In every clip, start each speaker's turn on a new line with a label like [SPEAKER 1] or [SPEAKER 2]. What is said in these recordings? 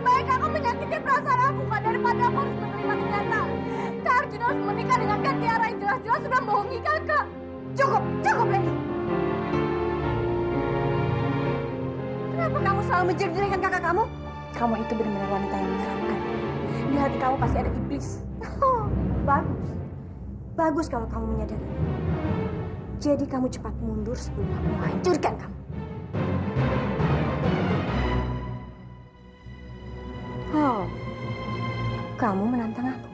[SPEAKER 1] baik aku menyakiti perasaan aku, Kak, daripada aku harus menerima kenyataan Kak Arjuna harus menikah dengan Kak Tiara yang jelas-jelas sudah bohongi Kakak.
[SPEAKER 2] Cukup, Lady. Kenapa kamu selalu menjelek-jelekan kakak kamu? Kamu itu benar-benar wanita yang menyeramkan. Di hati kamu pasti ada iblis. Oh, bagus. Bagus kalau kamu menyadari. Jadi kamu cepat mundur sebelum aku menghancurkan kamu. Oh, kamu menantang aku.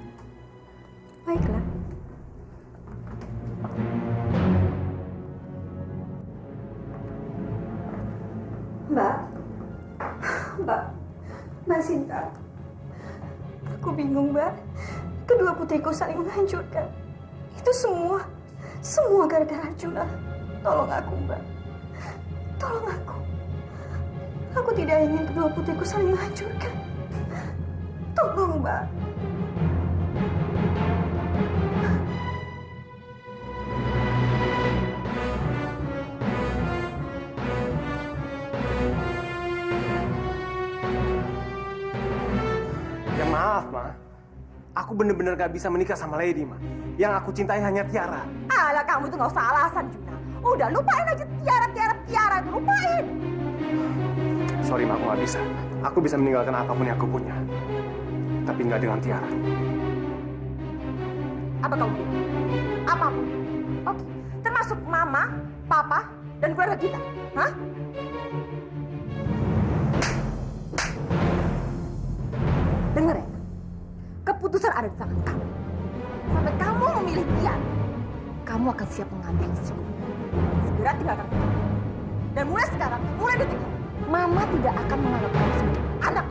[SPEAKER 2] Baiklah. Mbak Sinta. Aku bingung, Mbak. Kedua putriku saling menghancurkan. Itu semua gara-gara Arjuna. Tolong aku, Mbak. Tolong aku. Aku tidak ingin kedua putriku saling menghancurkan. Tolong, Mbak.
[SPEAKER 3] Ya maaf, Ma. Aku bener-bener gak bisa menikah sama Lady, Ma. Yang aku cintai hanya Tiara.
[SPEAKER 2] Alah, kamu itu nggak usah alasan, Juna. Udah, lupain aja Tiara. Lupain.
[SPEAKER 3] Sorry, Ma, aku gak bisa. Aku bisa meninggalkan apapun yang aku punya. Tapi nggak dengan Tiara.
[SPEAKER 2] Apa kamu bilang? Apapun. Oke, termasuk Mama, Papa, dan keluarga kita. Hah? Dengar ya, keputusan ada di tangan kamu. Sampai kamu memilih dia, kamu akan siap mengambil risiko. Segera tinggalkan dia. Dan mulai sekarang, mulai detik ini, Mama tidak akan menganggap kamu sebagai anak.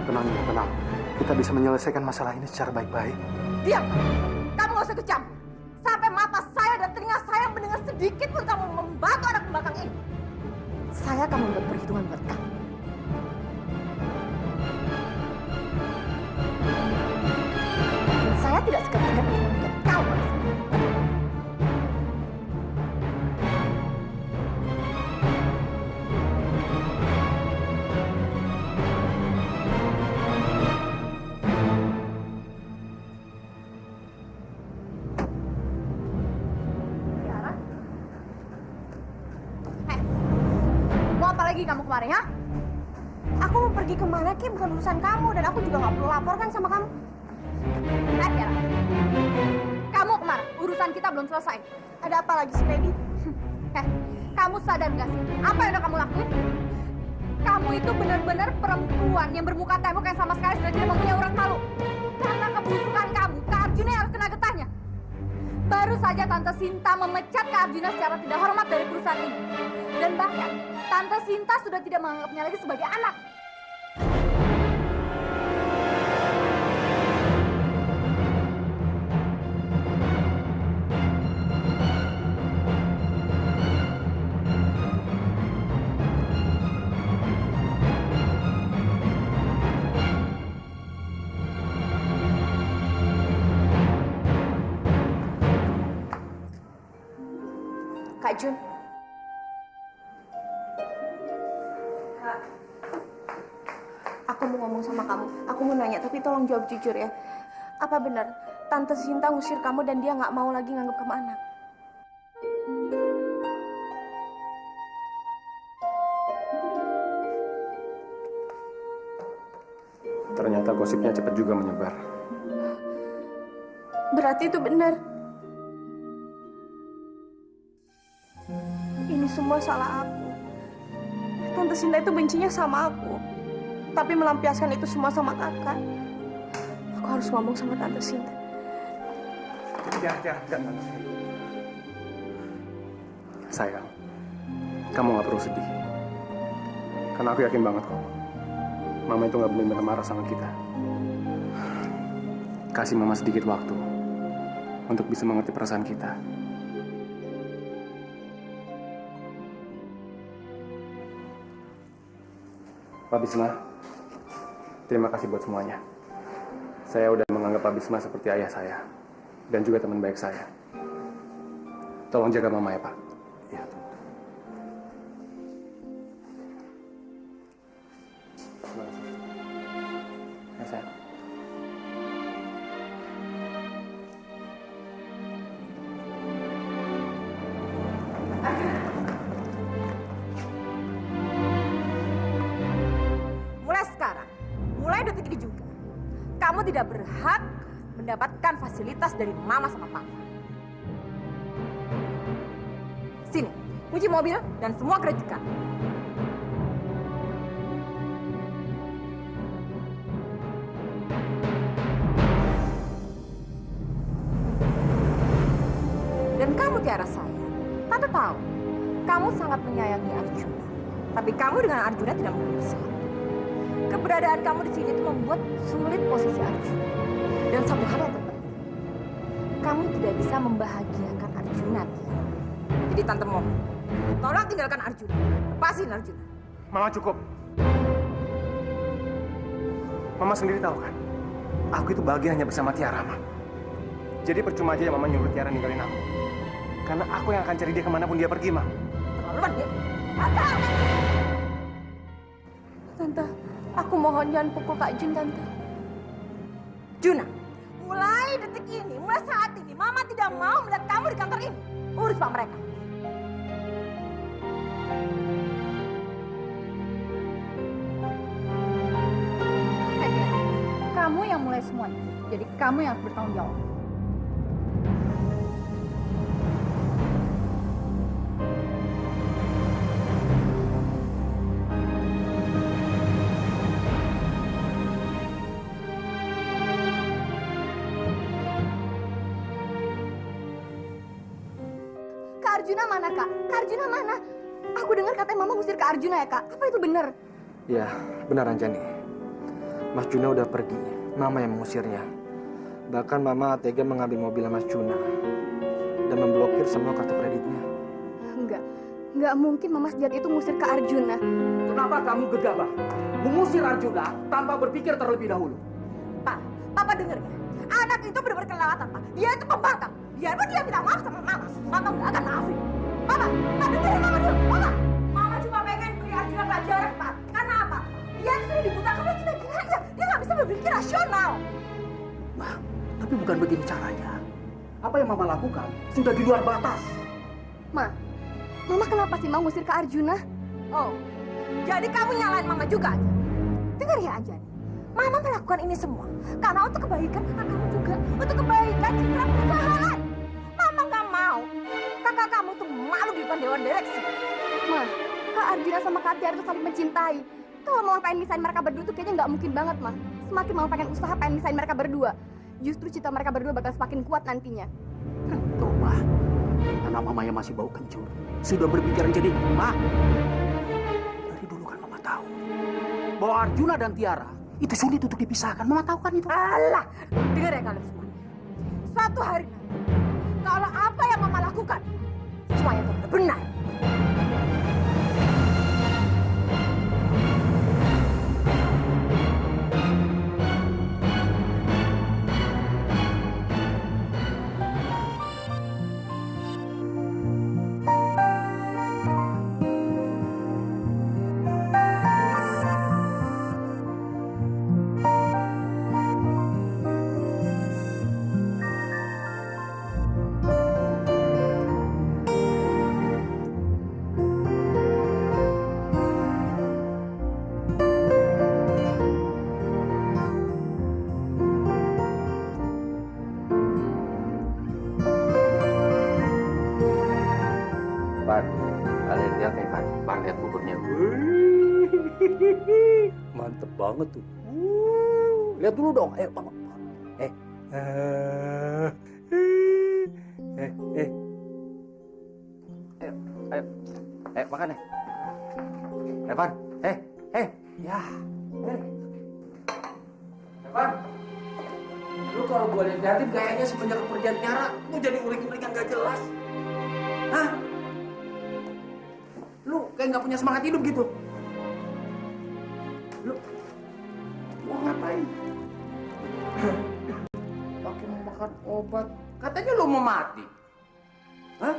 [SPEAKER 3] Tenang ya, tenang. Kita bisa menyelesaikan masalah ini secara baik-baik.
[SPEAKER 2] Diam! Kamu nggak usah kecampur. Sampai mata saya dan telinga saya mendengar sedikit pun kamu membantu anak pembangkang ini. Saya akan membuat perhitungan buat kamu. Dan saya tidak segan-segan untuk membuat kamu. Kamu kemarin, ha? Aku mau pergi kemana, Ki? Bukan urusan kamu, dan aku juga nggak perlu laporkan sama kamu. Tiara, kamu kemana? Urusan kita belum selesai. Ada apa lagi sih, Lady? Kamu sadar nggak sih? Apa yang udah kamu lakuin? Kamu itu benar-benar perempuan yang bermuka tembok yang sama sekali sudah tidak mempunyai urat malu. Karena kebusukan kamu, Kak Arjuna yang harus kena getahnya. Baru saja Tante Sinta memecat Kak Arjuna secara tidak hormat dari perusahaan ini. Dan bahkan, Tante Sinta sudah tidak menganggapnya lagi sebagai anak. Kak Jun. Kak. Aku mau ngomong sama kamu. Aku mau nanya, tapi tolong jawab jujur ya. Apa benar Tante Sinta ngusir kamu dan dia nggak mau lagi nganggap kamu anak?
[SPEAKER 3] Ternyata gosipnya cepat juga menyebar.
[SPEAKER 2] Berarti itu benar. Ini semua salah aku. Tante Sinta itu bencinya sama aku. Tapi melampiaskan itu semua sama kakak. Aku harus ngomong sama Tante Sinta.
[SPEAKER 3] Ya, enggak. Sayang, kamu nggak perlu sedih. Karena aku yakin banget kok, Mama itu nggak benar-benar marah sama kita. Kasih Mama sedikit waktu untuk bisa mengerti perasaan kita. Pak Bisma, terima kasih buat semuanya. Saya udah menganggap Pak Bisma seperti ayah saya. dan juga teman baik saya. Tolong jaga Mama ya, Pak.
[SPEAKER 4] Ya.
[SPEAKER 3] Ya, sayang.
[SPEAKER 2] Mulai sekarang, mulai detik ini juga, kamu tidak berhak mendapatkan fasilitas dari Mama sama Papa. Sini, kunci mobil dan semua kredit kamu. Dan kamu Tiara sayang, Tante tahu, kamu sangat menyayangi Arjuna. Tapi kamu dengan Arjuna tidak mau bersama. Keberadaan kamu di sini itu membuat sulit posisi Arjuna. Dan satu hal yang terpenting, kamu tidak bisa membahagiakan Arjuna, Tiara. Jadi Tante mohon, tolong tinggalkan Arjuna. Lepasin Arjuna.
[SPEAKER 3] Mama cukup. Mama sendiri tahu kan, aku itu bahagia hanya bersama Tiara, Ma. Jadi percuma aja ya Mama nyuruh Tiara ninggalin aku. Karena aku yang akan cari dia kemanapun dia pergi, Ma.
[SPEAKER 2] Terlaluan ya.
[SPEAKER 1] Tante, aku mohon jangan pukul Kak Jun, Tante.
[SPEAKER 2] Juna, mulai detik ini, mulai saat ini, Mama tidak mau melihat kamu di kantor ini. Urus Pak mereka.
[SPEAKER 1] Hei, Tiara, kamu yang mulai semuanya. Jadi kamu yang harus bertanggung jawab.
[SPEAKER 2] Kak Arjuna mana, Kak? Kak Arjuna mana? Aku dengar katanya Mama ngusir Kak Arjuna ya, Kak? Apa itu benar?
[SPEAKER 4] Ya, benar Anjani. Mas Juna udah pergi. Mama yang mengusirnya. Bahkan Mama tega mengambil mobil Mas Juna dan memblokir semua kartu kreditnya.
[SPEAKER 2] Enggak mungkin Mama sejat itu ngusir Kak Arjuna.
[SPEAKER 5] Kenapa kamu gegabah mengusir Arjuna tanpa berpikir terlebih dahulu?
[SPEAKER 2] Pak, Papa dengar ya. Anak itu benar-benar kelewatan, Pak. Dia itu pembangkang. Biarpun dia minta maaf sama Mama, Mama nggak akan maafin. Papa, dengerin Mama dulu. Mama cuma pengen beri Arjuna pelajaran, Pak. Karena apa? Dia itu sudah dibutakan oleh gila-gilanya. Dia nggak bisa berpikir rasional.
[SPEAKER 5] Nah, tapi bukan begini caranya. Apa yang Mama lakukan sudah di luar batas.
[SPEAKER 2] Mama kenapa sih mau ngusir Kak Arjuna? Oh, jadi kamu nyalain Mama juga aja. Dengar ya Anjani, Mama melakukan ini semua karena untuk kebaikan kakak kamu juga, untuk kebaikan citra perusahaan. Mama nggak mau kakak kamu tuh malu di depan dewan direksi. Kak Arjuna sama Kak Tiara tuh saling mencintai. Kalau Mama pengen misahin mereka berdua tuh kayaknya nggak mungkin banget, Ma. Semakin Mama pengen usaha pengen misahin mereka berdua, justru cinta mereka berdua bakal semakin kuat nantinya.
[SPEAKER 5] Coba, karena Mama yang masih bau kencur, sudah berpikiran jadi Ma. Dari dulu kan Mama tahu bahwa Arjuna dan Tiara itu sulit untuk dipisahkan. Mama tahu kan itu?
[SPEAKER 2] Alah, dengar ya kalian semua. Suatu hari nanti, kalau apa yang Mama lakukan, semuanya itu benar.
[SPEAKER 4] Pan, kalian lihat nih Pan, Pan lihat buburnya.
[SPEAKER 5] Mantep banget tuh. Lihat dulu dong. Ayo, Mama.
[SPEAKER 4] Ayo makan ya. Pan,
[SPEAKER 5] Ya. Evan, lu kalau gue liatin kayaknya semenjak kepergian Tiara, lu jadi uring-uring yang gak jelas. Hah? Lu kayak gak punya semangat hidup gitu. Lu mau ngapain? Pakai mau makan obat Katanya lo mau mati. Hah?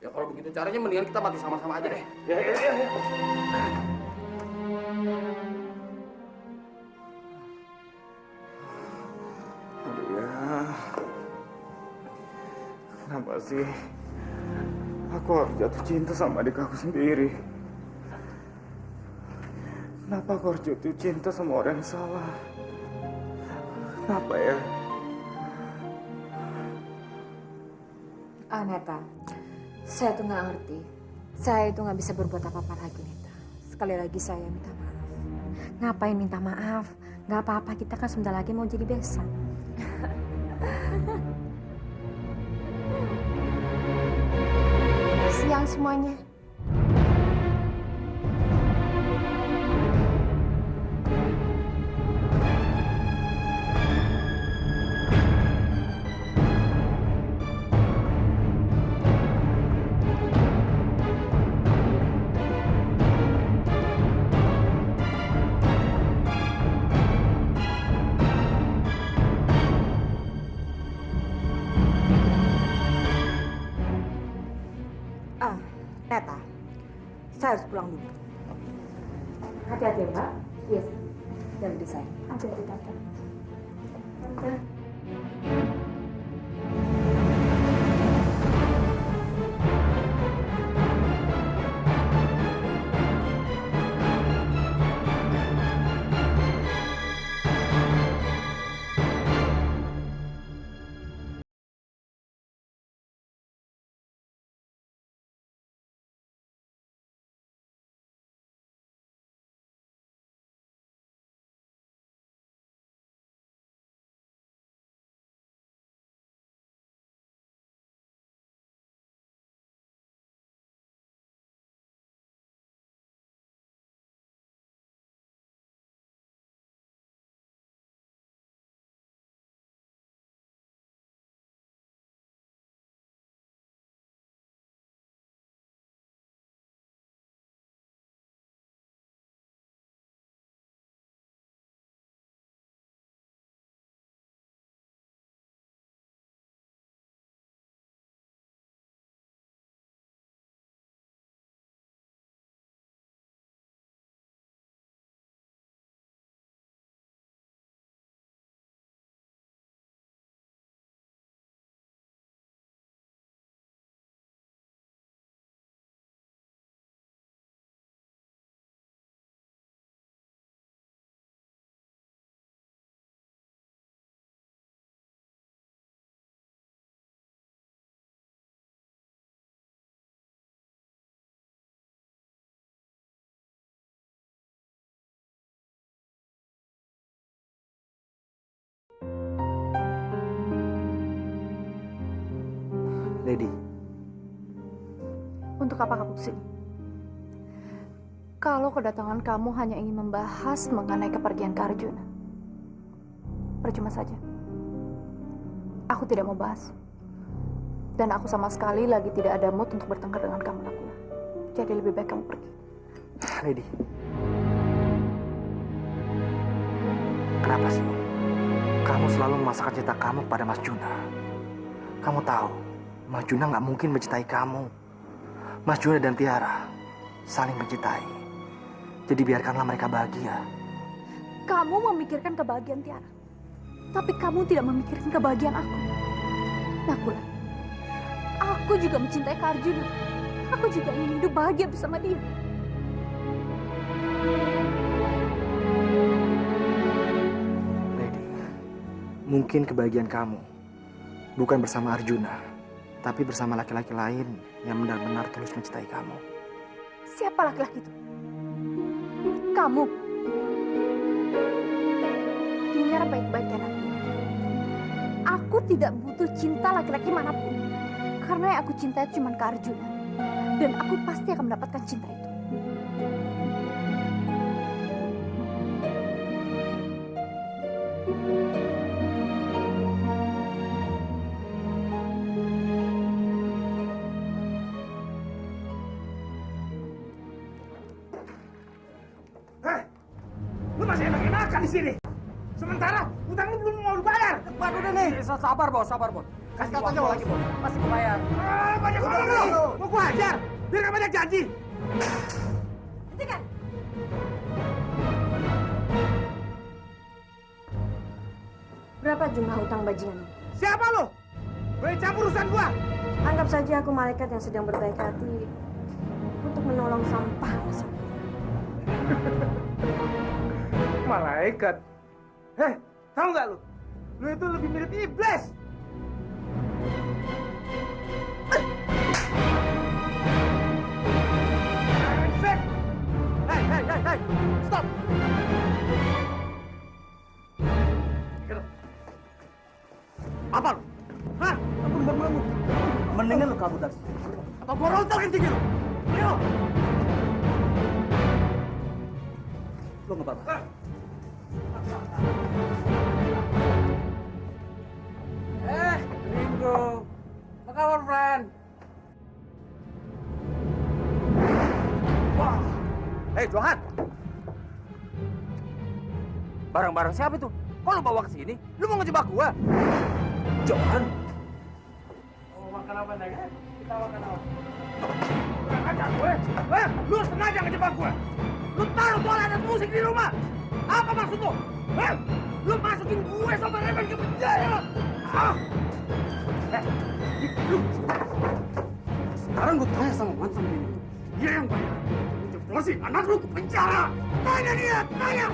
[SPEAKER 5] Ya kalau begitu caranya mendingan kita mati sama-sama aja deh.
[SPEAKER 3] Ya. Aduh ya. Kenapa sih? Aku harus jatuh cinta sama adik aku sendiri. Kenapa aku harus jatuh cinta sama orang yang salah? Kenapa ya?
[SPEAKER 2] Neta, saya tuh nggak ngerti. Saya itu nggak bisa berbuat apa-apa lagi, Neta. Sekali lagi saya minta maaf. Ngapain minta maaf? Nggak apa-apa, kita kan sebentar lagi mau jadi besan. Siang semuanya. Neta, saya harus pulang dulu. Hati-hati, Mbak. Yes. Dan di saya. Hati-hati, Tante.
[SPEAKER 4] Lady,
[SPEAKER 2] Untuk apa kamu kesini? Kalau kedatangan kamu hanya ingin membahas mengenai kepergian Kak Arjuna, percuma saja. Aku tidak mau bahas. Dan aku sama sekali lagi tidak ada mood untuk bertengkar dengan kamu, Nakula. Jadi lebih baik kamu pergi.
[SPEAKER 4] Lady. Kenapa sih? Kamu selalu memasakkan cinta kamu pada Mas Juna. Kamu tahu, Mas Juna nggak mungkin mencintai kamu. Mas Juna dan Tiara saling mencintai. Jadi biarkanlah mereka bahagia.
[SPEAKER 2] Kamu memikirkan kebahagiaan Tiara, tapi kamu tidak memikirkan kebahagiaan aku. Nakula, aku juga mencintai Kak Arjuna. Aku juga ingin hidup bahagia bersama dia.
[SPEAKER 4] Lady, mungkin kebahagiaan kamu bukan bersama Arjuna, tapi bersama laki-laki lain yang benar-benar tulus mencintai kamu.
[SPEAKER 2] Siapa laki-laki itu? Kamu. Dengar baik-baik ya, Nakula. Aku tidak butuh cinta laki-laki manapun. Karena yang aku cintai cuma Kak Arjuna. Dan aku pasti akan mendapatkan cinta itu.
[SPEAKER 3] Hei, lu masih enak-enakan di sini. Sementara utangnya belum mau dibayar.
[SPEAKER 5] Cepat udah nih. Sabar bos, sabar bos. Kasih kata jauh lagi bos. Masih bayar.
[SPEAKER 3] Banyak ngomong lu. Mau gua hajar. Biar gak banyak janji.
[SPEAKER 2] Hentikan. Berapa jumlah utang bajingan ini?
[SPEAKER 3] Siapa lu? Boleh campur urusan gua.
[SPEAKER 2] Anggap saja aku malaikat yang sedang berbaik hati untuk menolong sampah masa.
[SPEAKER 3] Malaikat. Heh, tahu nggak lu? Lu itu lebih mirip iblis.
[SPEAKER 5] Hei, stop. Apa lu? Hah? Bangun. Mendingan lu kabur dari sini. Atau gua rontokin tinggi lu. Ayo. Lu nggak apa-apa. Ringo. Apa kabar, friend? Wah.
[SPEAKER 4] Hei, Johan! Barang-barang siapa itu? Kok lu bawa ke sini? Lu mau ngejebak gua? Johan!
[SPEAKER 3] Mau makan apa, Neng? Kita makan apa? Kurang ajar gue. Hah? Lu sengaja ngejebak gue. Lu taruh tuh alat musik di rumah. Apa maksud lu? Hah? Lu masukin gue sama Reven ke penjara. Ah! Lu. Sekarang gue tanya sama mantan ini. Dia yang bayar. Jelasin anak lu ke penjara. Tanya dia, tanya.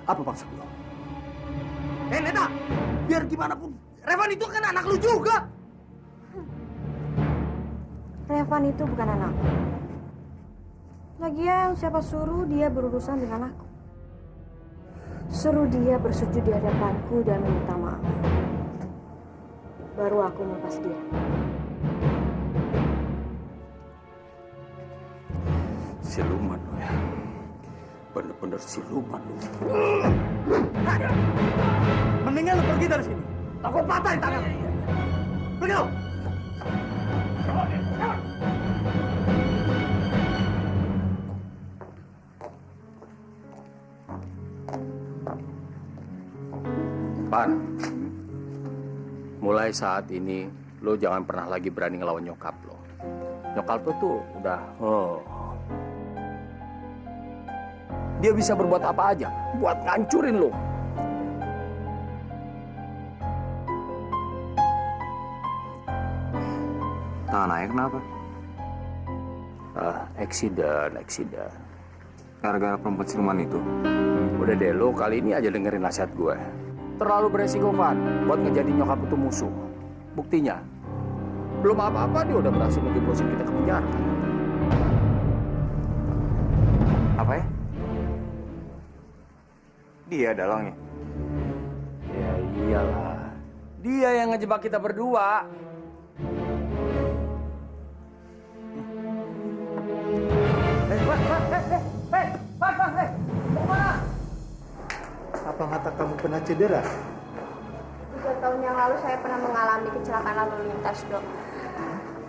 [SPEAKER 5] Apa maksud lu? Neta, biar gimana pun, Revan itu kan anak lu juga.
[SPEAKER 2] Revan itu bukan anakku. Lagian siapa suruh dia berurusan dengan aku? Suruh dia bersujud di hadapanku dan meminta maaf. Baru aku melepas dia.
[SPEAKER 5] Siluman lu ya. Bener-bener siluman lu. Mendingan lu pergi dari sini. Aku patahin tangan. Pergi lu.
[SPEAKER 6] Pan, mulai saat ini lo jangan pernah lagi berani ngelawan nyokap lo. Nyokap lo tuh udah, dia bisa berbuat apa aja buat ngancurin lo.
[SPEAKER 4] Tangan ayah kenapa?
[SPEAKER 6] Eksiden.
[SPEAKER 4] Gara-gara perempuan siluman itu.
[SPEAKER 6] Udah deh, lo kali ini aja dengerin nasihat gue. Terlalu beresiko, Van, buat ngejadiin nyokap itu musuh. Buktinya, belum apa-apa dia udah berhasil ngejeblosin kita ke penjara.
[SPEAKER 4] Apa ya? Dia dalangnya.
[SPEAKER 6] Ya iyalah, dia yang ngejebak kita berdua.
[SPEAKER 7] Apa mata kamu pernah cedera?
[SPEAKER 2] 3 tahun yang lalu saya pernah mengalami kecelakaan lalu lintas, Dok.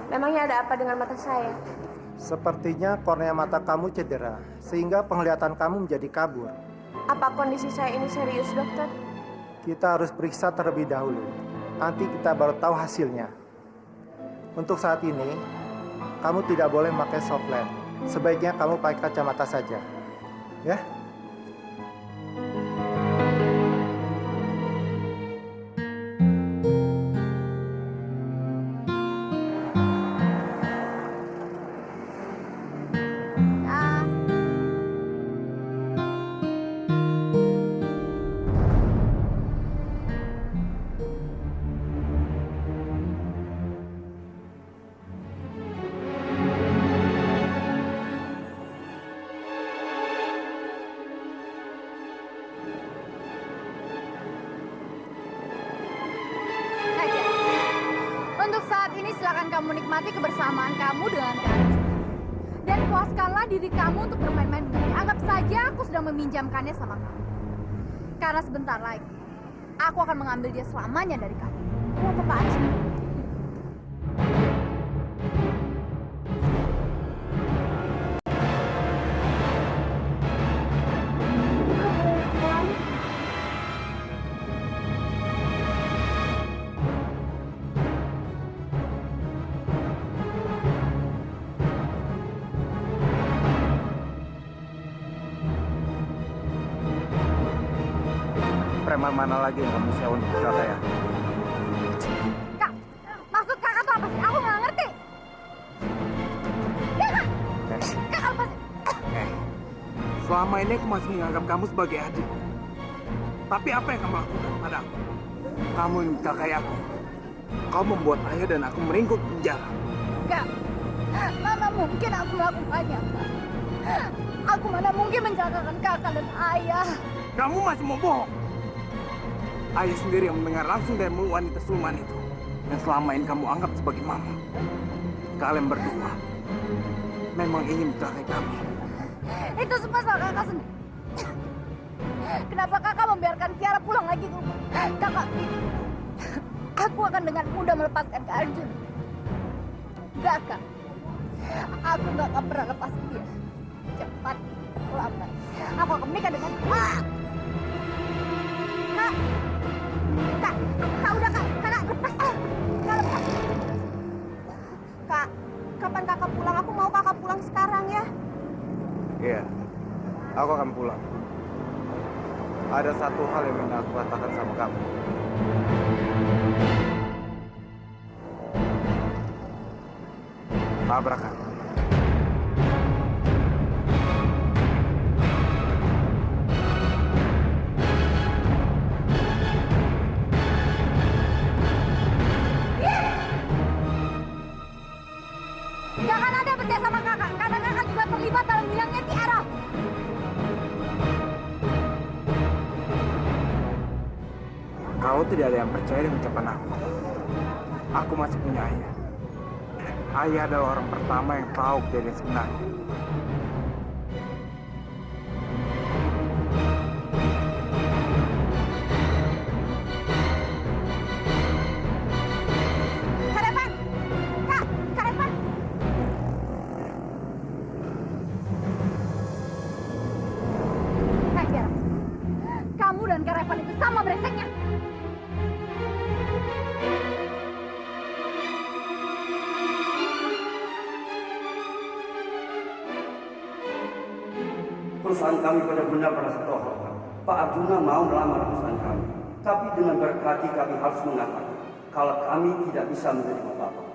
[SPEAKER 2] Memangnya ada apa dengan mata saya?
[SPEAKER 7] Sepertinya kornea mata kamu cedera, sehingga penglihatan kamu menjadi kabur.
[SPEAKER 2] Apa kondisi saya ini serius, Dokter?
[SPEAKER 7] Kita harus periksa terlebih dahulu. Nanti kita baru tahu hasilnya. Untuk saat ini, kamu tidak boleh memakai soft lens. Sebaiknya kamu pakai kacamata saja. Ya?
[SPEAKER 1] Untuk saat ini silakan kamu nikmati kebersamaan kamu dengan Kak. Dan puaskanlah diri kamu untuk bermain-main dengannya. Anggap saja aku sedang meminjamkannya sama kamu. Karena sebentar lagi, aku akan mengambil dia selamanya dari kamu. Ini apaan sih?
[SPEAKER 4] preman mana lagi yang kamu sewa untuk saya?
[SPEAKER 1] Kak, maksud kakak tuh apa sih? Aku nggak ngerti. Ya kak, kak apa sih?
[SPEAKER 3] Selama ini aku masih menganggap kamu sebagai adik. Tapi apa yang kamu lakukan padaku? Kamu yang mencelakai aku. Kau membuat ayah dan aku meringkuk di penjara.
[SPEAKER 1] Kak, mana mungkin aku melakukannya, Kak? Aku mana mungkin mencelakakan kakak dan ayah.
[SPEAKER 3] Kamu masih mau bohong? Ayah sendiri yang mendengar langsung dari mulut wanita siluman itu. Yang selama ini kamu anggap sebagai mama. Kalian berdua memang ingin mencelakai kami.
[SPEAKER 1] Itu semua salah kakak sendiri. Kenapa kakak membiarkan Tiara pulang lagi ke rumah? Kakak, aku akan dengan mudah melepaskan Kak Arjun. Enggak, Kak. Aku nggak akan pernah lepas dia. Cepat atau lambat, aku akan menikah dengan Kak. Kak, Kak, Kak udah Kak, Kak lepas. Kak lepas.
[SPEAKER 2] Kak, kapan kakak pulang? Aku mau kakak pulang sekarang ya.
[SPEAKER 4] Iya, aku akan pulang. Ada satu hal yang ingin aku katakan sama kamu. Tabrakan.
[SPEAKER 1] Jangan ada percaya sama kakak, karena kakak juga terlibat dalam hilangnya Tiara.
[SPEAKER 3] Kau tidak ada yang percaya dengan ucapan aku. Aku masih punya ayah. Ayah adalah orang pertama yang tahu kejadian sebenarnya.
[SPEAKER 2] Kak Revan! Kak! Kak Revan!
[SPEAKER 1] Kak Tiara, kamu dan Kak Revan itu sama brengseknya.
[SPEAKER 8] Perusahaan kami benar-benar merasa tohok. Pak Arjuna mau melamar perusahaan kami. Tapi dengan berat hati kami harus mengatakan kalau kami tidak bisa menerima Bapak.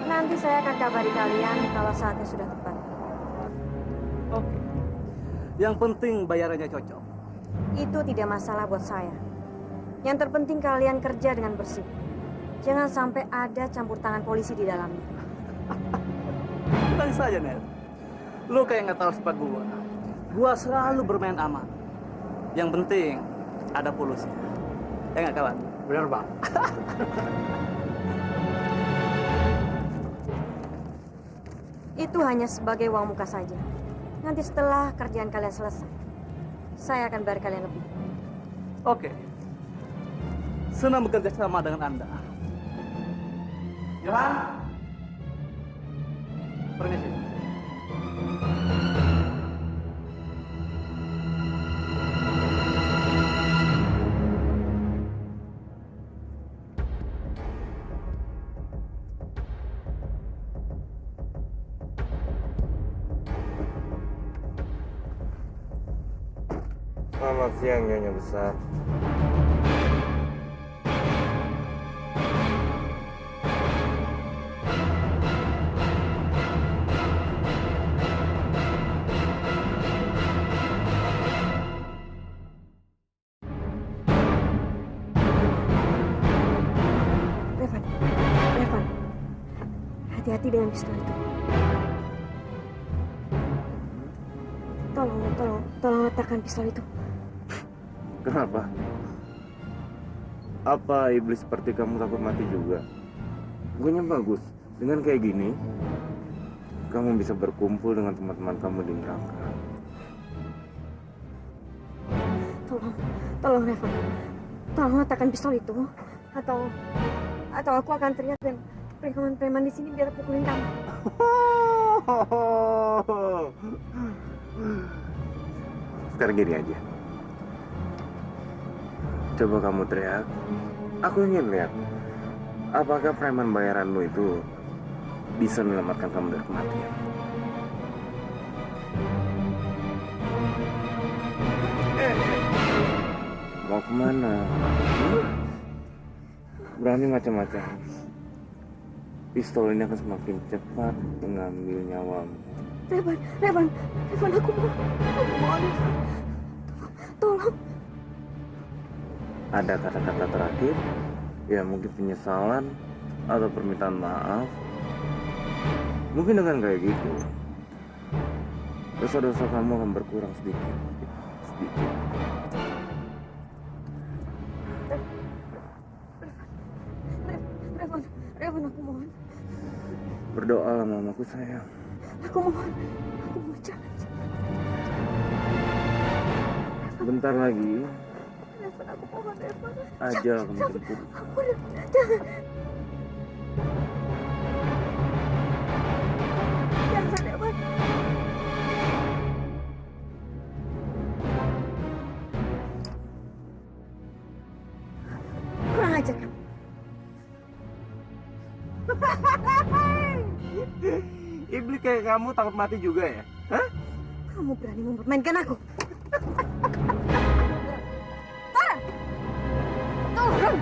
[SPEAKER 2] Nanti saya akan kabari kalian kalau saatnya sudah tepat.
[SPEAKER 5] Oke. Yang penting bayarannya cocok.
[SPEAKER 2] Itu tidak masalah buat saya. Yang terpenting kalian kerja dengan bersih. Jangan sampai ada campur tangan polisi di dalamnya.
[SPEAKER 5] Tenang saja, Nel. Lu kayak nggak tahu sifat gua. Gua selalu bermain aman. Yang penting ada polusi. Ya nggak kawan?
[SPEAKER 3] Benar, Bang.
[SPEAKER 2] Itu hanya sebagai uang muka saja. Nanti setelah kerjaan kalian selesai, saya akan bayar kalian lebih.
[SPEAKER 5] Oke. Senang bekerja sama dengan Anda. Johan. Permisi.
[SPEAKER 4] Selamat siang, Nyonya Besar.
[SPEAKER 2] Revan, hati-hati dengan pistol itu. Tolong letakkan pistol itu.
[SPEAKER 4] Kenapa? Apa iblis seperti kamu takut mati juga? Guanya bagus. Dengan kayak gini, kamu bisa berkumpul dengan teman-teman kamu di neraka.
[SPEAKER 2] Tolong Revan. Tolong letakkan pistol itu. Atau aku akan teriak dan preman-preman di sini biar pukulin kamu.
[SPEAKER 4] Sekarang gini aja. Coba kamu teriak. Aku ingin lihat apakah preman bayaranmu itu bisa menyelamatkan kamu dari kematian.
[SPEAKER 9] Mau kemana? Berani macam-macam. Pistol ini akan semakin cepat mengambil nyawamu.
[SPEAKER 2] Revan, aku mohon. Tolong.
[SPEAKER 9] Ada kata-kata terakhir? Ya mungkin penyesalan atau permintaan maaf. Mungkin dengan kayak gitu, dosa-dosa kamu akan berkurang sedikit.
[SPEAKER 2] Revan, aku mohon.
[SPEAKER 9] Berdoalah mamaku sayang.
[SPEAKER 2] Aku mohon jangan.
[SPEAKER 9] Sebentar lagi,
[SPEAKER 2] Revan, aku mohon, Revan.
[SPEAKER 9] ajal akan menjemput.
[SPEAKER 2] Jangan. Jangan, Revan. Kurang ajar kamu.
[SPEAKER 9] Iblis kayak kamu takut mati juga ya? Hah?
[SPEAKER 2] Kamu berani mempermainkan aku. Turun!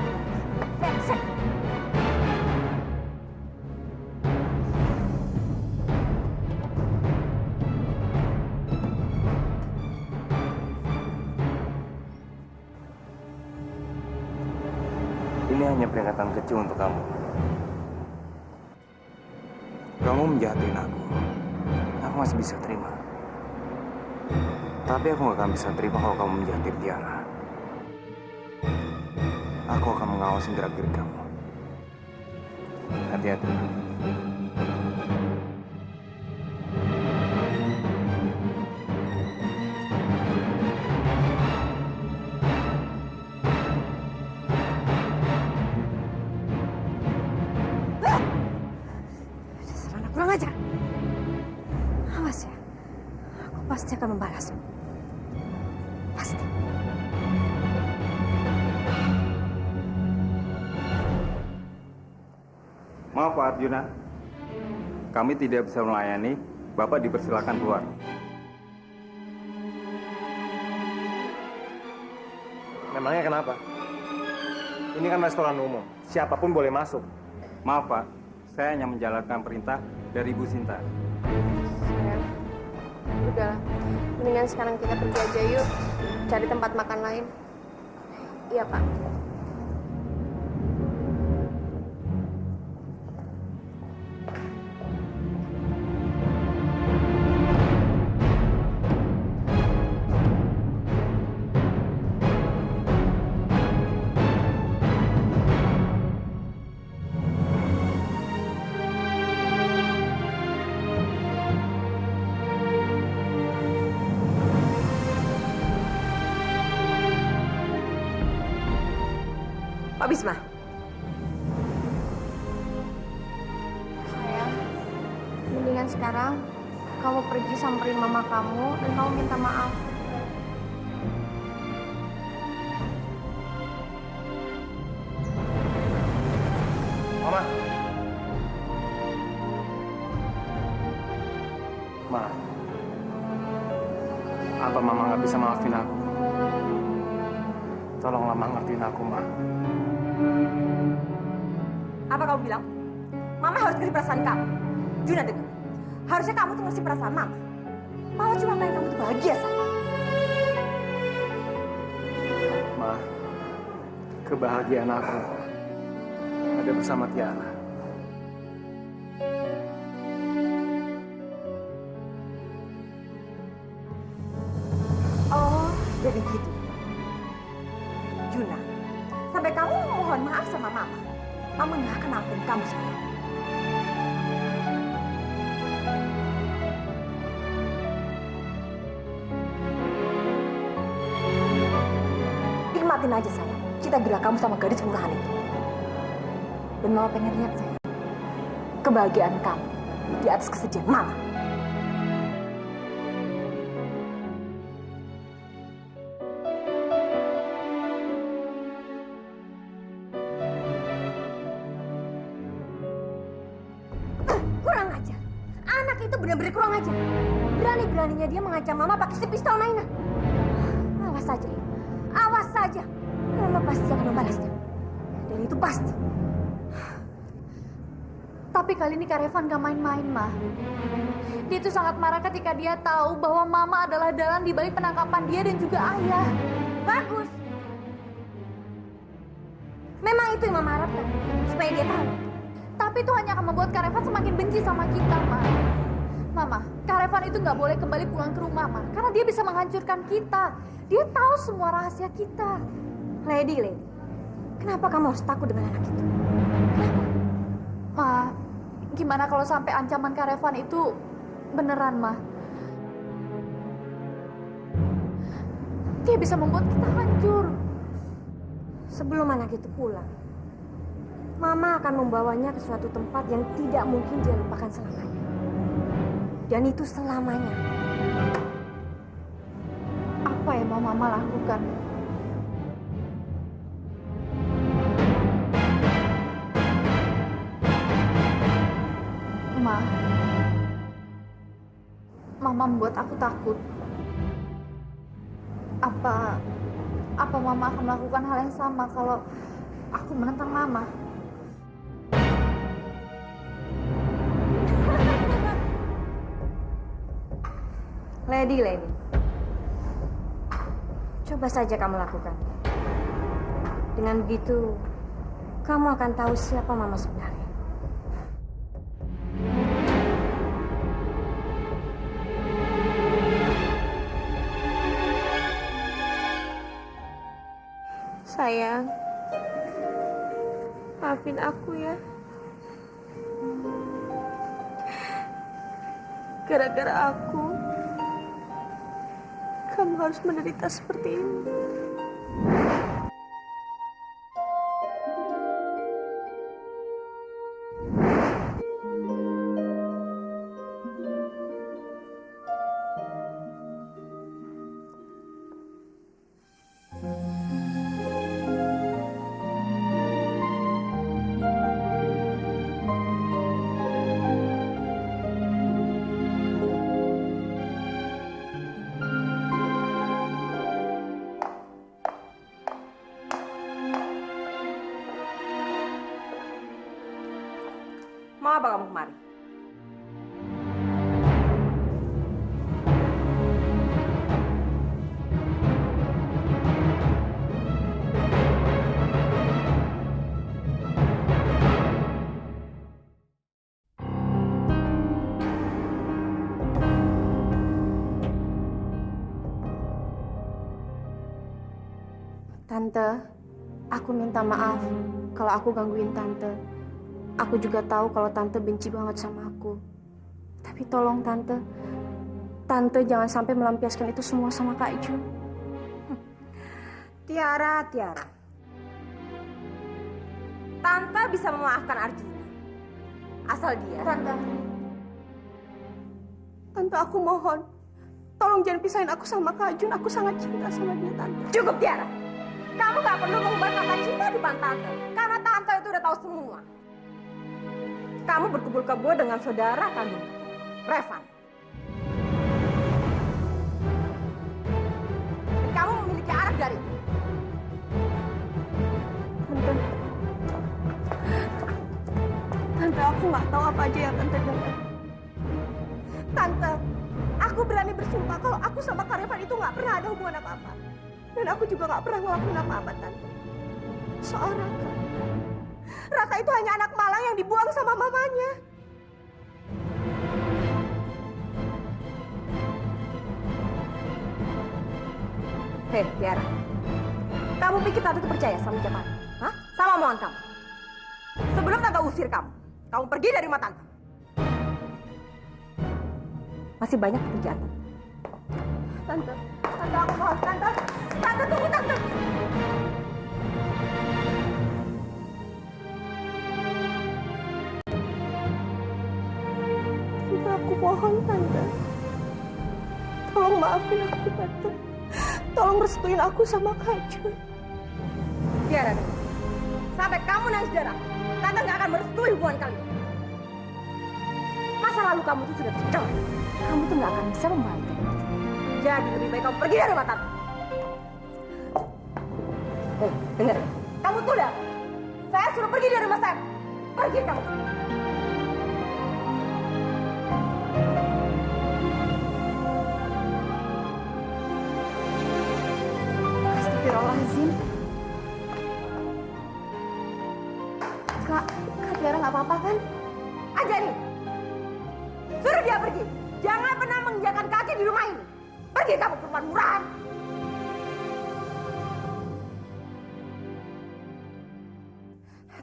[SPEAKER 2] Brengsek!
[SPEAKER 9] Ini hanya peringatan kecil untuk kamu. Kamu menjahatin aku masih bisa terima. Tapi aku gak akan bisa terima kalau kamu menjahatin Tiara. Aku akan mengawasin gerak-gerik kamu. Hati-hati.
[SPEAKER 2] Kurang ajar. Awas ya. Aku pasti akan membalas. Pasti.
[SPEAKER 6] Maaf Pak Arjuna, kami tidak bisa melayani. Bapak dipersilakan keluar.
[SPEAKER 4] Memangnya kenapa? Ini kan restoran umum. Siapapun boleh masuk.
[SPEAKER 6] Maaf Pak, saya hanya menjalankan perintah dari Bu Sinta.
[SPEAKER 2] Sayang, udah. Mendingan sekarang kita pergi aja yuk. Cari tempat makan lain. Iya, Pak. Pak Bisma. Sayang, mendingan sekarang kamu pergi samperin mama kamu dan kamu minta maaf.
[SPEAKER 4] Mama. Ma. Apa Mama nggak bisa maafin aku? Tolonglah Ma, ngertiin aku, Ma.
[SPEAKER 2] Apa kamu bilang? Mama harus ngasih perasaan kamu. Juna dengar. Harusnya kamu tuh ngasih perasaan Mama. Mama cuma pengen kamu tuh bahagia, sayang.
[SPEAKER 4] Ma, kebahagiaan aku ada bersama Tiara.
[SPEAKER 2] Oh, jadi gitu. Juna, sampai kamu mohon maaf sama Mama, Mama nggak akan maafin kamu, sayang. Nikmatin aja, sayang. Cita gila kamu sama gadis murahan itu. Dan Mama pengen lihat, sayang, kebahagiaan kamu di atas kesedihan Mama. Kurang ajar. Anak itu benar-benar kurang ajar. Berani-beraninya dia mengancam Mama pakai si pistol mainan. saja. Awas saja. Lo pasti akan membalasnya. Dan itu pasti.
[SPEAKER 1] Tapi kali ini Kak Revan gak main-main, Ma. Dia tuh sangat marah ketika dia tahu bahwa Mama adalah dalang di balik penangkapan dia dan juga Ayah.
[SPEAKER 2] Bagus. Memang itu yang Mama harapkan. Supaya dia tahu.
[SPEAKER 1] Tapi itu hanya akan membuat Kak Revan semakin benci sama kita, Ma. Mama, Kak Revan itu nggak boleh kembali pulang ke rumah, Ma. Karena dia bisa menghancurkan kita. Dia tahu semua rahasia kita.
[SPEAKER 2] Lady, kenapa kamu harus takut dengan anak itu?
[SPEAKER 1] Ma, gimana kalau sampai ancaman Kak Revan itu beneran, Ma? Dia bisa membuat kita hancur.
[SPEAKER 2] Sebelum anak itu pulang, Mama akan membawanya ke suatu tempat yang tidak mungkin dia lupakan selamanya. Dan itu selamanya.
[SPEAKER 1] Apa yang mau Mama lakukan? Ma, Mama membuat aku takut. Apa Mama akan melakukan hal yang sama kalau aku menentang Mama?
[SPEAKER 2] Lady. Coba saja kamu lakukan. Dengan begitu, kamu akan tahu siapa Mama sebenarnya.
[SPEAKER 10] Sayang, maafin aku ya. Gara-gara aku, kamu harus menderita seperti ini.
[SPEAKER 2] Mau apa kamu kemari?
[SPEAKER 10] Tante, aku minta maaf kalau aku gangguin Tante. Aku juga tahu kalau Tante benci banget sama aku. Tapi tolong Tante jangan sampai melampiaskan itu semua sama Kak Jun.
[SPEAKER 2] Tiara. Tante bisa memaafkan Arjuna. Asal dia...
[SPEAKER 10] Tante aku mohon. Tolong jangan pisahin aku sama Kak Jun. Aku sangat cinta sama dia, Tante.
[SPEAKER 2] Cukup, Tiara. Kamu gak perlu mengubah kata cinta di depan Tante. Karena Tante itu udah tahu semua. Kamu berkebul-kebul dengan saudara kandung, Revan. Dan kamu memiliki anak dari itu.
[SPEAKER 10] Tante, aku nggak tahu apa aja yang Tante dengar. Tante, aku berani bersumpah kalau aku sama Kak Revan itu nggak pernah ada hubungan apa-apa. Dan aku juga nggak pernah ngelakuin apa-apa, Tante. Soal Raka itu hanya anak malang yang dibuang sama mamanya.
[SPEAKER 2] Hei, Tiara. Kamu pikir Tante itu percaya sama ucapan? Hah? Sama omongan kamu? Sebelum Tante usir kamu pergi dari rumah Tante. Masih banyak pekerjaan.
[SPEAKER 10] Tante, aku mohon, Tante tunggu, Tante. Aku mohon, Tante. Tolong maafin aku, Tante. Tolong restuin aku sama Kak Jun.
[SPEAKER 2] Tiara, sampai kamu nangis darah, Tante nggak akan merestui hubungan kalian. Masa lalu kamu itu sudah tercerai. Kamu tuh nggak akan bisa membahagiakan. Jadi lebih baik kamu pergi dari rumah Tante.
[SPEAKER 10] Dengar, kamu tunda. Saya suruh pergi dari rumah saya. Pergi kamu.
[SPEAKER 1] Astagfirullahaladzim. Kak Tiara nggak apa-apa kan?
[SPEAKER 10] Ajari. Suruh dia pergi. Jangan pernah menginjakan kaki di rumah ini. Pergi kamu perempuan murahan.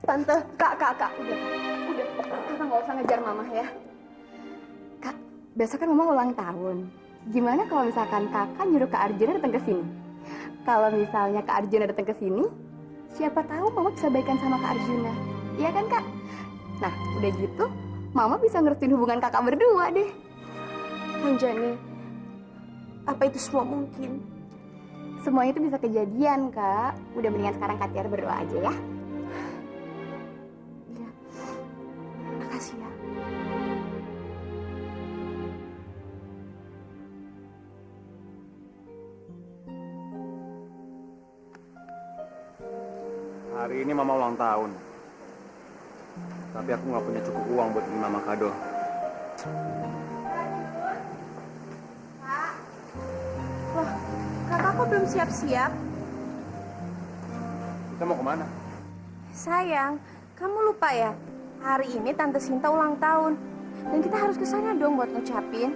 [SPEAKER 1] Tante, kak, udah. Kakak nggak usah ngejar mama ya. Kak, besok kan mama ulang tahun. Gimana kalau misalkan kakak nyuruh Kak Arjuna datang ke sini? Kalau misalnya Kak Arjuna datang ke sini, siapa tahu mama bisa baikan sama Kak Arjuna. Iya kan, Kak? Nah, udah gitu, mama bisa ngerestuin hubungan kakak berdua deh.
[SPEAKER 10] Anjani, apa itu semua mungkin?
[SPEAKER 1] Semua itu bisa kejadian, Kak. Udah mendingan sekarang Kak Tiara berdoa aja ya.
[SPEAKER 10] Iya. Makasih ya.
[SPEAKER 6] Hari ini mama ulang tahun. Tapi aku nggak punya cukup uang buat beli mama kado.
[SPEAKER 10] Wah, kakak kok belum siap-siap?
[SPEAKER 6] Kita mau kemana?
[SPEAKER 10] Sayang, kamu lupa ya? Hari ini Tante Sinta ulang tahun. Dan kita harus ke sana dong buat ngucapin.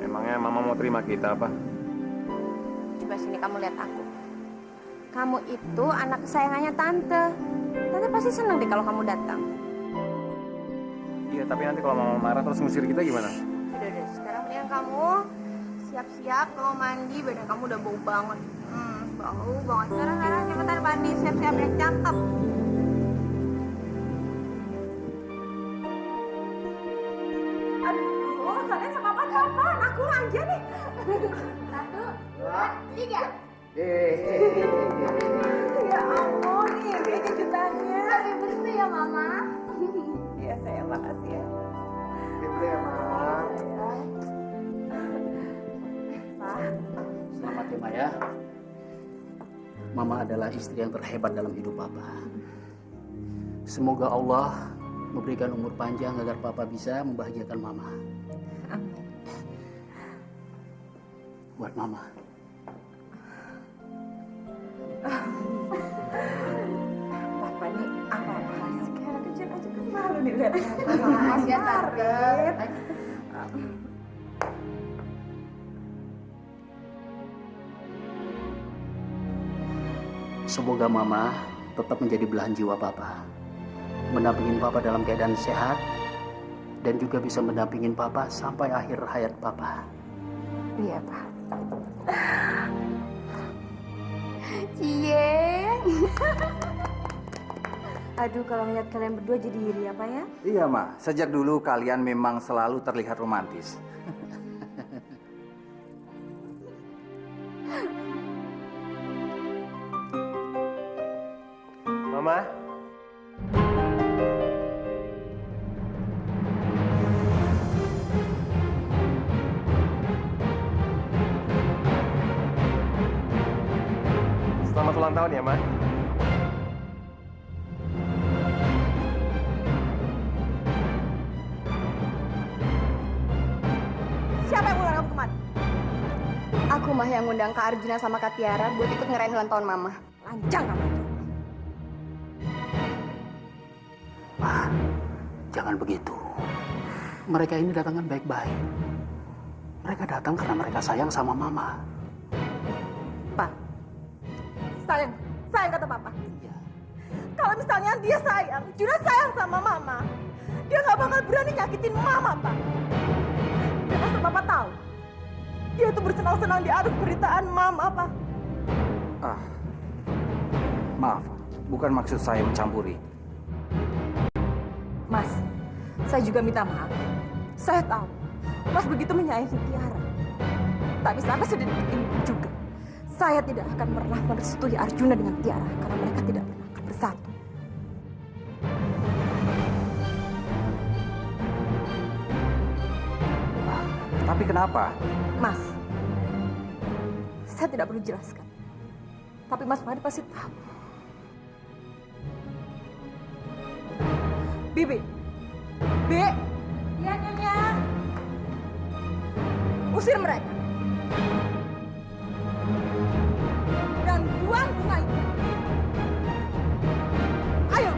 [SPEAKER 6] Emangnya mama mau terima kita apa?
[SPEAKER 10] Coba sini kamu lihat aku. Kamu itu anak kesayangannya Tante. Tante pasti senang deh kalau kamu datang.
[SPEAKER 6] Iya, tapi nanti kalau mama marah terus ngusir kita gimana?
[SPEAKER 10] Udah, sekarang mendingan kamu siap-siap, kamu mandi, badan kamu udah bau banget. Bau banget. Sekarang cepetan mandi, siap-siap yang cakep. Aduh, kalian sama apa kapan? Aku aja nih.
[SPEAKER 1] 1, 2, 3.
[SPEAKER 10] Ya ampun, ini kejutannya.
[SPEAKER 1] Happy birthday ya, Mama.
[SPEAKER 10] Iya, sayang, makasih ya.
[SPEAKER 7] Gitu ya, Mama.
[SPEAKER 5] Selamat ya, Maya. Mama adalah istri yang terhebat dalam hidup Papa. Semoga Allah memberikan umur panjang agar Papa bisa membahagiakan Mama.
[SPEAKER 10] Amin.
[SPEAKER 5] Buat Mama.
[SPEAKER 10] Papa nih apa-apa sekarang kecil aja kan malu nih lihat.
[SPEAKER 1] Makasih ya, Tante.
[SPEAKER 5] Semoga Mama tetap menjadi belahan jiwa Papa. Mendampingin Papa dalam keadaan sehat. Dan juga bisa mendampingin Papa sampai akhir hayat Papa.
[SPEAKER 10] Iya, Pak.
[SPEAKER 1] Cie.
[SPEAKER 10] Aduh, kalau ngeliat kalian berdua jadi iri apa ya?
[SPEAKER 4] Iya, Ma. Sejak dulu kalian memang selalu terlihat romantis.
[SPEAKER 3] Mama. Selamat ulang tahun ya, Ma.
[SPEAKER 10] Siapa yang ngundang kamu kemari?
[SPEAKER 1] Aku mah yang ngundang Kak Arjuna sama Kak Tiara buat ikut ngerayain ulang tahun Mama.
[SPEAKER 10] Lancang kamu.
[SPEAKER 5] Ma, jangan begitu. Mereka ini datangan baik-baik. Mereka datang karena mereka sayang sama Mama.
[SPEAKER 10] Pak, sayang kata Papa.
[SPEAKER 5] Iya.
[SPEAKER 10] Kalau misalnya dia sayang, Juna sayang sama Mama, dia nggak bakal berani nyakitin Mama, Pak. Dan asal Papa tahu, dia tuh bersenang-senang di arus beritaan Mama, Pak.
[SPEAKER 4] Maaf, bukan maksud saya mencampuri.
[SPEAKER 10] Mas, saya juga minta maaf. Saya tahu, Mas begitu menyayangi Tiara. Tapi sampai sedetik ini juga, saya tidak akan pernah merestui Arjuna dengan Tiara karena mereka tidak pernah akan bersatu.
[SPEAKER 4] Tapi kenapa?
[SPEAKER 10] Mas, saya tidak perlu jelaskan. Tapi Mas Fahri pasti tahu. Bibi. Bi. Iya, Nyonya. Usir mereka. Dan buang bunga itu. Ayo.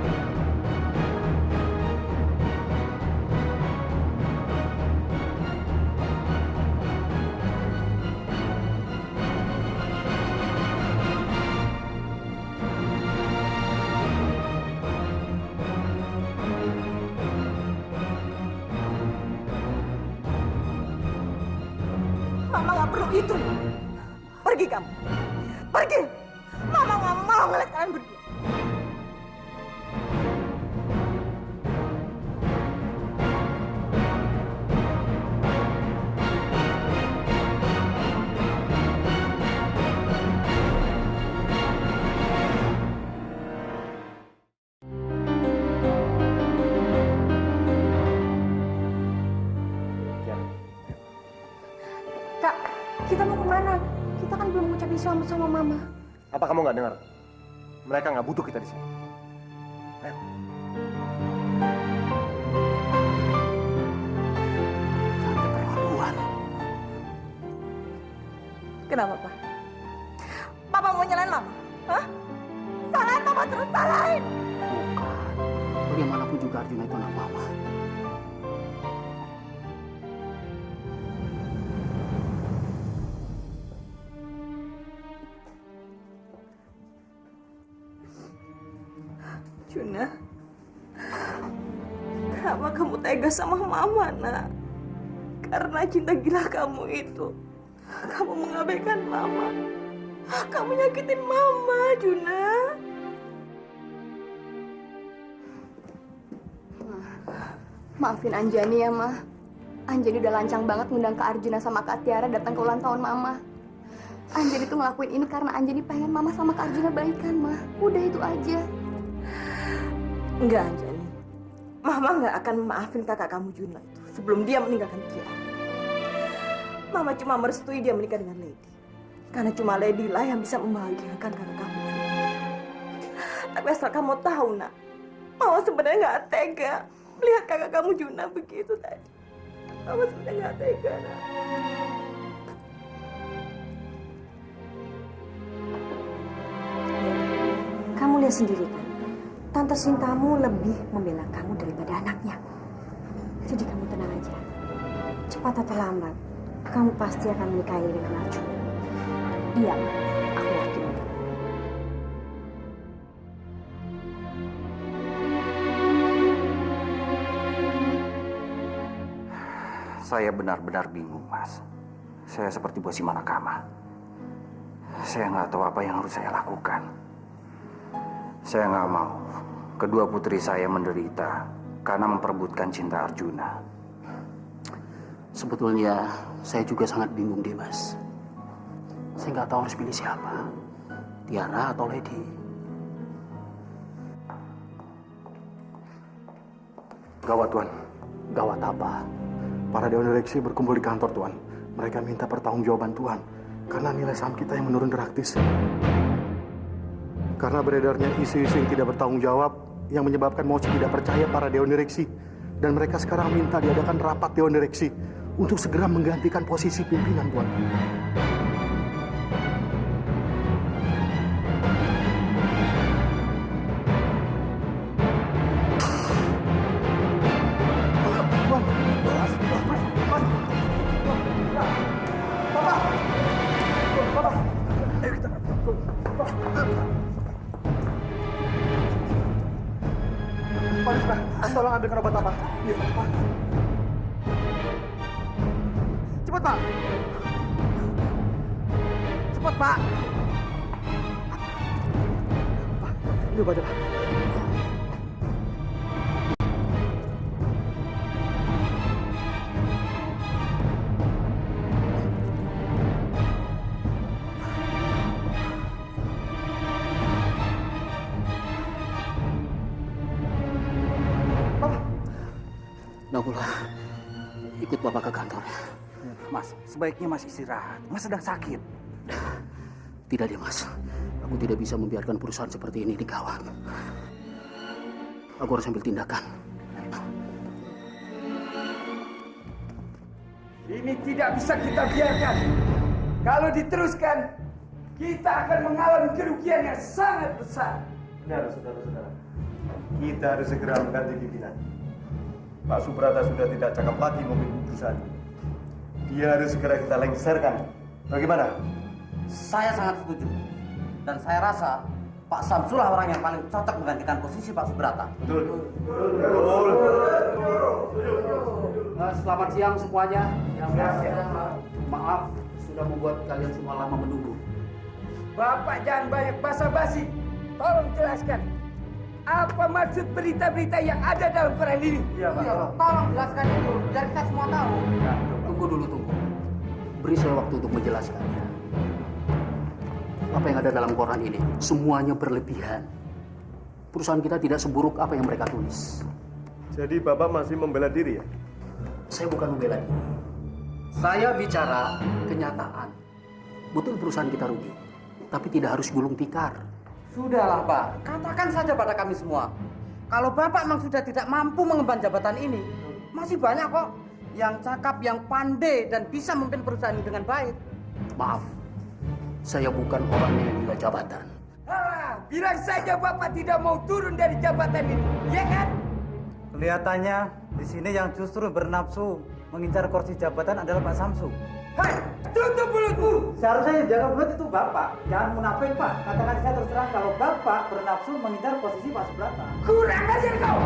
[SPEAKER 10] Mama nggak perlu itu. Pergi kamu. Pergi. Mama nggak mau ngeliat kalian berdua. Kak, kita mau kemana? Kita kan belum ngucapin selamat sama Mama.
[SPEAKER 7] Apa kamu nggak dengar? Mereka nggak butuh kita di sini. Ayo.
[SPEAKER 5] Keterlaluan.
[SPEAKER 10] Kenapa, Pak? Papa mau nyalain Mama? Hah? Salahin Mama terus, salahin!
[SPEAKER 5] Bukan. Bagaimanapun juga Arjuna itu anak Mama.
[SPEAKER 10] Juna, kenapa kamu tega sama Mama, nak? Karena cinta gila kamu itu, kamu mengabaikan Mama. Kamu nyakitin Mama, Juna.
[SPEAKER 2] Maafin Anjani ya, Ma. Anjani udah lancang banget ngundang Kak Arjuna sama Kak Tiara datang ke ulang tahun Mama. Anjani tuh ngelakuin ini karena Anjani pengen Mama sama Kak Arjuna baikan, Ma. Udah itu aja.
[SPEAKER 10] Enggak, Anjani. Mama nggak akan memaafin kakak kamu Juna itu sebelum dia meninggalkan Tiara. Mama cuma merestui dia menikah dengan Lady. Karena cuma Lady lah yang bisa membahagiakan kakak kamu. Tapi asal kamu tahu, nak, Mama sebenarnya nggak tega melihat kakak kamu Juna begitu tadi. Mama sebenarnya nggak tega, nak. Kamu lihat sendiri kan, Tante Sintamu lebih membela kamu daripada anaknya. Jadi kamu tenang aja. Cepat atau lambat, kamu pasti akan menikahi dengan Arjuna. Iya, aku yakin itu.
[SPEAKER 6] Saya benar-benar bingung, Mas. Saya seperti Bosi Manakama. Saya nggak tahu apa yang harus saya lakukan. Saya nggak mau kedua putri saya menderita karena memperebutkan cinta Arjuna.
[SPEAKER 5] Sebetulnya saya juga sangat bingung, Dimas. Saya nggak tahu harus pilih siapa, Tiara atau Lady.
[SPEAKER 4] Gawat, Tuan.
[SPEAKER 5] Gawat apa?
[SPEAKER 4] Para dewan direksi berkumpul di kantor, Tuan. Mereka minta pertanggungjawaban Tuan karena nilai saham kita yang menurun drastis. Karena beredarnya isu-isu yang tidak bertanggung jawab yang menyebabkan Mochi tidak percaya para dewan direksi. Dan mereka sekarang minta diadakan rapat dewan direksi untuk segera menggantikan posisi pimpinan, Tuan. Tolong ambilkan obat apa? Iya, Pak. Cepat, Pak. Cepat, Pak. Pak, ini obatnya, Pak.
[SPEAKER 5] Nagula, ikut Bapak ke kantor.
[SPEAKER 6] Mas, sebaiknya Mas istirahat. Mas sedang sakit.
[SPEAKER 5] Tidak, Dimas. Aku tidak bisa membiarkan perusahaan seperti ini digawat. Aku harus ambil tindakan.
[SPEAKER 3] Ini tidak bisa kita biarkan. Kalau diteruskan, kita akan mengalami kerugian yang sangat besar.
[SPEAKER 7] Benar, saudara-saudara. Kita harus segera mengganti pimpinan. Pak Subrata sudah tidak cakap lagi memimpin perusahaan. Dia harus segera kita lengserkan. Bagaimana?
[SPEAKER 11] Saya sangat setuju. Dan saya rasa Pak Samsul lah orang yang paling cocok menggantikan posisi Pak Subrata.
[SPEAKER 7] Betul.
[SPEAKER 5] Selamat siang semuanya. Maaf sudah membuat kalian semua lama menunggu.
[SPEAKER 3] Bapak jangan banyak basa-basi. Tolong jelaskan. Apa maksud berita-berita yang ada dalam koran ini?
[SPEAKER 5] Iya, tolong jelaskan dulu. Biar kita semua tahu. Tunggu dulu. Beri saya waktu untuk menjelaskannya. Apa yang ada dalam koran ini semuanya berlebihan. Perusahaan kita tidak seburuk apa yang mereka tulis.
[SPEAKER 7] Jadi Bapak masih membela diri ya?
[SPEAKER 5] Saya bukan membela diri. Saya bicara kenyataan. Betul perusahaan kita rugi, tapi tidak harus gulung tikar.
[SPEAKER 11] Sudahlah Pak, katakan saja pada kami semua. Kalau Bapak memang sudah tidak mampu mengemban jabatan ini, masih banyak kok yang cakap, yang pandai dan bisa memimpin perusahaan ini dengan baik.
[SPEAKER 5] Maaf, saya bukan orang yang gila jabatan.
[SPEAKER 3] Bilang saja Bapak tidak mau turun dari jabatan ini, ya kan?
[SPEAKER 12] Kelihatannya di sini yang justru bernafsu mengincar kursi jabatan adalah Pak Samsu.
[SPEAKER 3] Hai, tutup mulutmu!
[SPEAKER 12] Seharusnya yang jaga mulut itu Bapak. Jangan munafik Pak. Katakan saya terus terang kalau Bapak bernafsu mengincar posisi Pak Subrata.
[SPEAKER 3] Kurang ajar kau!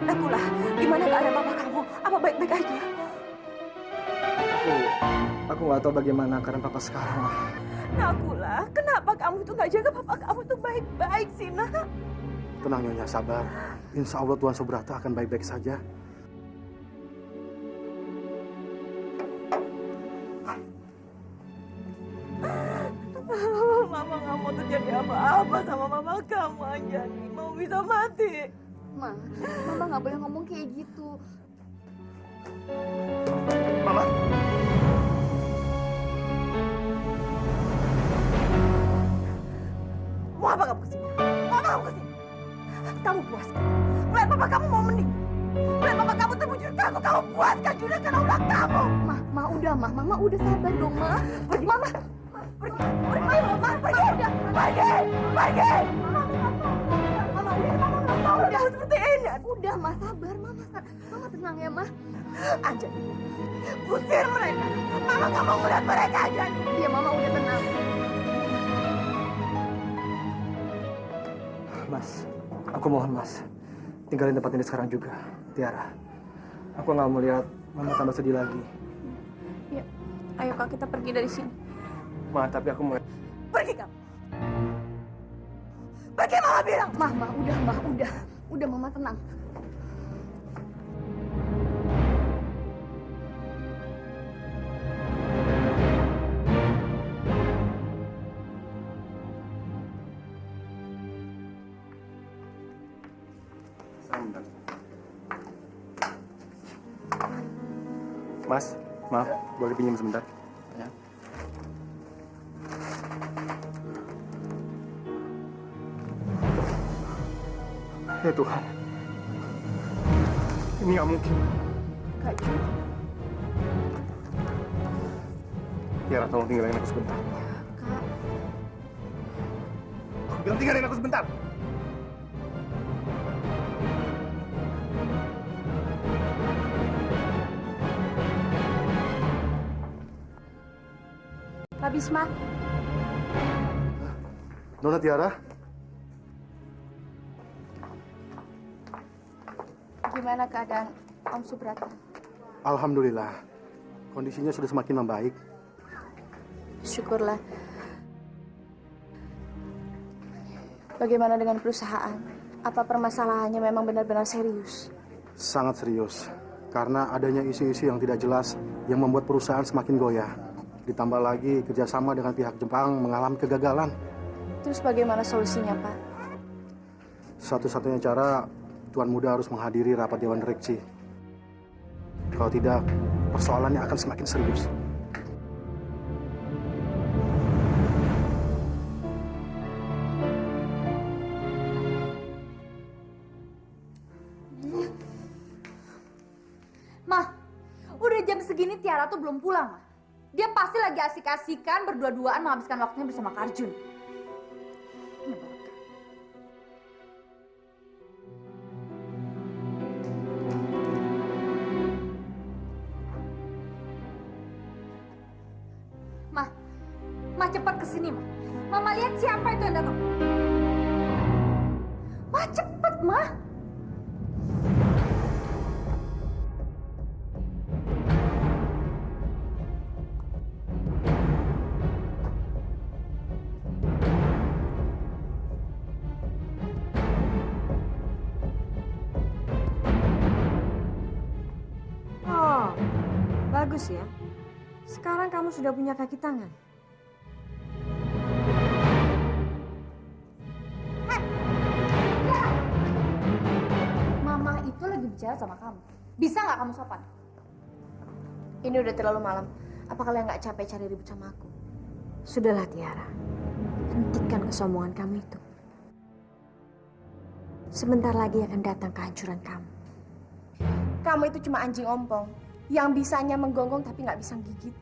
[SPEAKER 10] Nakula, gimana keadaan papa kamu? Apa baik-baik aja?
[SPEAKER 4] Aku nggak tahu bagaimana keadaan papa sekarang.
[SPEAKER 10] Nakula, kenapa kamu tuh nggak jaga papa kamu tuh baik-baik sih, nak?
[SPEAKER 4] Tenang Nyonya, sabar. Insya Allah Tuan Subrata akan baik-baik saja.
[SPEAKER 10] Mama nggak mau terjadi apa-apa sama mama kamu, Anjani. Mau bisa mati.
[SPEAKER 1] Ma, Mama nggak boleh ngomong kayak gitu.
[SPEAKER 4] Mama.
[SPEAKER 10] Mau apa kamu kesini? Mau apa kamu kesini? Kamu puas kan? Melihat papa kamu mau meninggal. Melihat papa kamu terbujur kaku, kamu puas kan juga karena ulah kamu.
[SPEAKER 1] Ma, udah, Mama udah sabar dong, Ma.
[SPEAKER 10] Pergi, Mama. Pergi, Mama, pergi. Pergi. Mama, udah seperti ini.
[SPEAKER 1] Udah, Ma, sabar, Mama tenang ya, Ma.
[SPEAKER 10] Anjani, usir mereka. Mama nggak mau melihat mereka, Anjani.
[SPEAKER 1] Iya, Mama udah tenang.
[SPEAKER 4] Mas, aku mohon Mas, tinggalin tempat ini sekarang juga, Tiara. Aku nggak mau lihat Mama tambah sedih lagi.
[SPEAKER 10] Ya, ayo Kak, kita pergi dari sini.
[SPEAKER 4] Ma, tapi aku mau...
[SPEAKER 10] Pergi kamu. Pergi, Mama bilang.
[SPEAKER 1] Udah, Mama tenang.
[SPEAKER 4] Mas, maaf, boleh pinjam sebentar?
[SPEAKER 5] Ya.
[SPEAKER 4] Ya Tuhan, ini nggak mungkin.
[SPEAKER 10] Kak Ju.
[SPEAKER 4] Tiara, tolong tinggalin aku sebentar.
[SPEAKER 1] Kak,
[SPEAKER 4] Aku bilang tinggalin aku sebentar.
[SPEAKER 1] Kak Bisma.
[SPEAKER 4] Nona Tiara,
[SPEAKER 1] Gimana keadaan Om Subrata?
[SPEAKER 4] alhamdulillah, kondisinya sudah semakin membaik.
[SPEAKER 1] Syukurlah. Bagaimana dengan perusahaan? Apa permasalahannya memang benar-benar serius?
[SPEAKER 4] Sangat serius.
[SPEAKER 13] karena adanya isu-isu yang tidak jelas yang membuat perusahaan semakin goyah. Ditambah lagi kerjasama dengan pihak Jepang mengalami kegagalan.
[SPEAKER 10] Terus bagaimana solusinya, Pak?
[SPEAKER 13] Satu-satunya cara, Tuan Muda harus menghadiri rapat Dewan Direksi. Kalau tidak, persoalannya akan semakin serius.
[SPEAKER 1] Mah, udah jam segini Tiara tuh belum pulang, Mah. Dia pasti lagi asik-asikan berdua-duaan menghabiskan waktunya bersama Karjun. Mah cepat kesini, Mah. Mama lihat siapa itu yang datang. Mah cepet, Mah.
[SPEAKER 10] Oh, bagus ya. Sekarang kamu sudah punya kaki tangan.
[SPEAKER 1] Mama itu lagi bicara sama kamu. Bisa nggak kamu sopan?
[SPEAKER 10] Ini udah terlalu malam. Apa kalian nggak capek cari ribut sama aku? Sudahlah Tiara. Hentikan kesombongan kamu itu. Sebentar lagi akan datang kehancuran kamu. Kamu itu cuma anjing ompong yang bisanya menggonggong tapi nggak bisa gigit.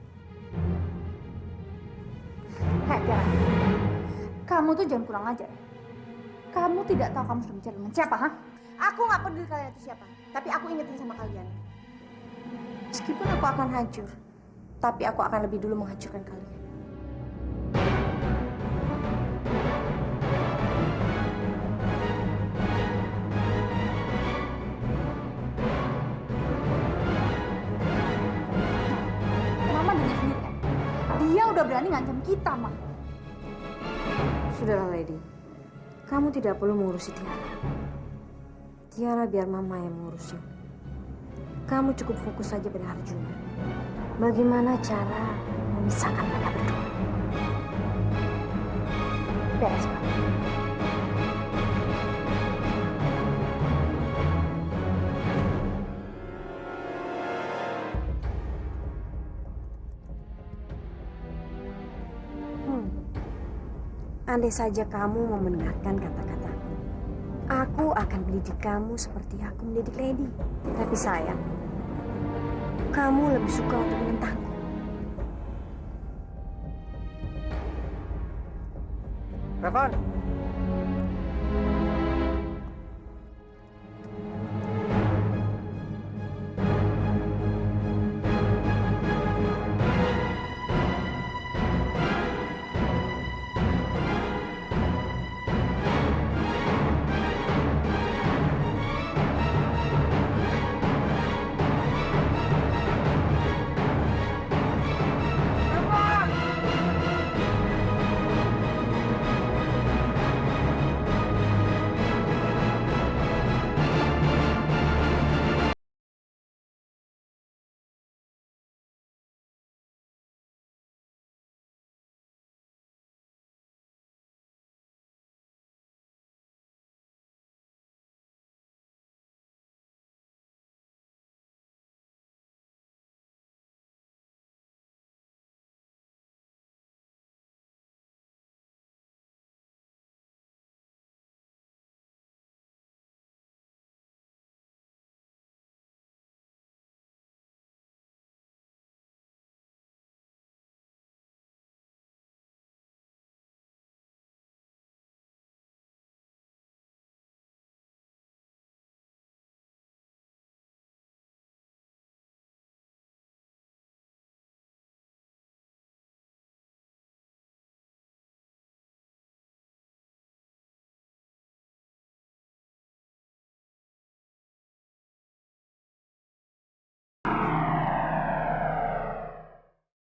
[SPEAKER 1] Hei Tiara, kamu tuh jangan kurang ajar. Kamu tidak tahu kamu sudah bicara dengan siapa, ha?
[SPEAKER 10] Aku nggak peduli kalian itu siapa, tapi aku ingetin sama kalian. Meskipun aku akan hancur, tapi aku akan lebih dulu menghancurkan kalian.
[SPEAKER 1] Mama dengar sendiri kan? Dia udah berani ngancam kita, Ma.
[SPEAKER 10] Sudahlah, Lady. Kamu tidak perlu mengurusi Tiara. Tiara biar Mama yang mengurusnya. Kamu cukup fokus saja pada Arjuna. Bagaimana cara memisahkan mereka berdua? Beres, Pak. Andai saja kamu mau mendengarkan kata-kataku, aku akan mendidik kamu seperti aku mendidik Lady. Tapi sayang, kamu lebih suka untuk menentangku.
[SPEAKER 4] Revan,